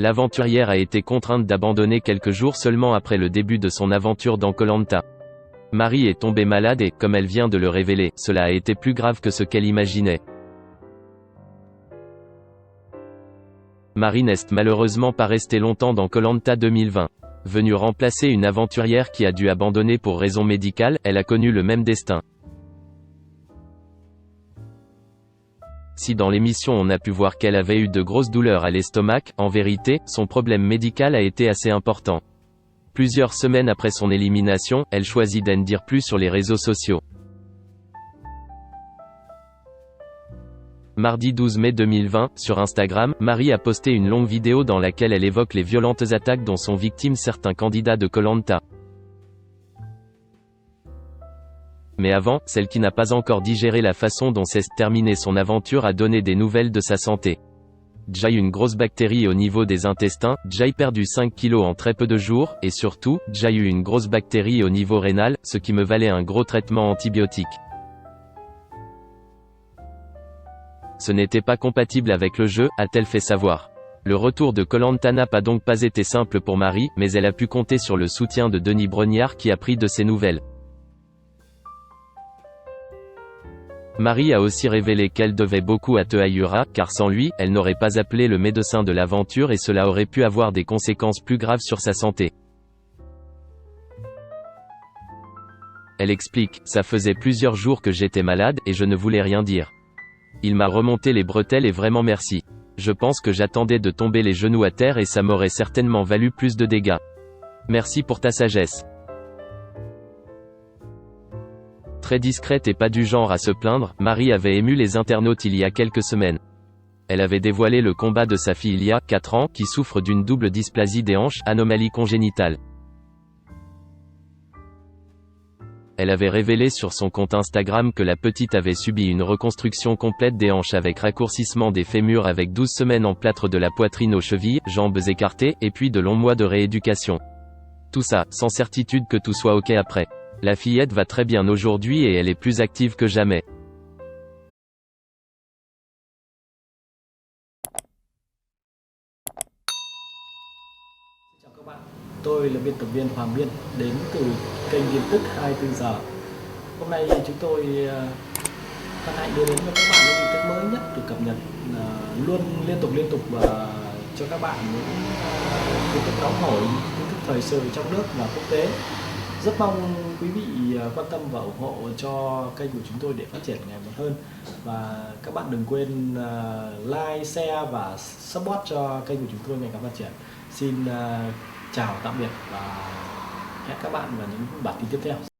L'aventurière a été contrainte d'abandonner quelques jours seulement après le début de son aventure dans Koh Lanta. Marie est tombée malade et, comme elle vient de le révéler, cela a été plus grave que ce qu'elle imaginait. Marie n'est malheureusement pas restée longtemps dans Koh Lanta 2020. Venue remplacer une aventurière qui a dû abandonner pour raison médicale, elle a connu le même destin. Si dans l'émission on a pu voir qu'elle avait eu de grosses douleurs à l'estomac, en vérité, son problème médical a été assez important. Plusieurs semaines après son élimination, elle choisit d'en dire plus sur les réseaux sociaux. Mardi 12 mai 2020, sur Instagram, Marie a posté une longue vidéo dans laquelle elle évoque les violentes attaques dont sont victimes certains candidats de Koh Lanta. Mais avant, celle qui n'a pas encore digéré la façon dont s'est terminée son aventure a donné des nouvelles de sa santé. J'ai une grosse bactérie au niveau des intestins, j'ai perdu 5 kilos en très peu de jours, et surtout, j'ai eu une grosse bactérie au niveau rénal, ce qui me valait un gros traitement antibiotique. Ce n'était pas compatible avec le jeu, a-t-elle fait savoir. Le retour de Koh Lanta n'a donc pas été simple pour Marie, mais elle a pu compter sur le soutien de Denis Brognard qui a pris de ses nouvelles. Marie a aussi révélé qu'elle devait beaucoup à Tehayura, car sans lui, elle n'aurait pas appelé le médecin de l'aventure et cela aurait pu avoir des conséquences plus graves sur sa santé. Elle explique, ça faisait plusieurs jours que j'étais malade, et je ne voulais rien dire. Il m'a remonté les bretelles et vraiment merci. Je pense que j'attendais de tomber les genoux à terre et ça m'aurait certainement valu plus de dégâts. Merci pour ta sagesse. Très discrète et pas du genre à se plaindre, Marie avait ému les internautes il y a quelques semaines. Elle avait dévoilé le combat de sa fille Lia, 4 ans, qui souffre d'une double dysplasie des hanches, anomalie congénitale. Elle avait révélé sur son compte Instagram que la petite avait subi une reconstruction complète des hanches avec raccourcissement des fémurs avec 12 semaines en plâtre de la poitrine aux chevilles, jambes écartées, et puis de longs mois de rééducation. Tout ça, sans certitude que tout soit ok après. La fillette va très bien aujourd'hui et elle est plus active que jamais. Chào các bạn, tôi là biên tập viên Hoàng Biên đến từ kênh tin tức 24 giờ. Hôm nay chúng tôi hân hạnh đưa đến cho các bạn những tin tức mới nhất được cập nhật luôn liên tục và cho các bạn những tin tức nóng hổi, tin tức thời sự trong nước và quốc tế. Rất mong quý vị quan tâm và ủng hộ cho kênh của chúng tôi để phát triển ngày một hơn. Và các bạn đừng quên like, share và support cho kênh của chúng tôi ngày càng phát triển. Xin chào tạm biệt và hẹn các bạn vào những bản tin tiếp theo.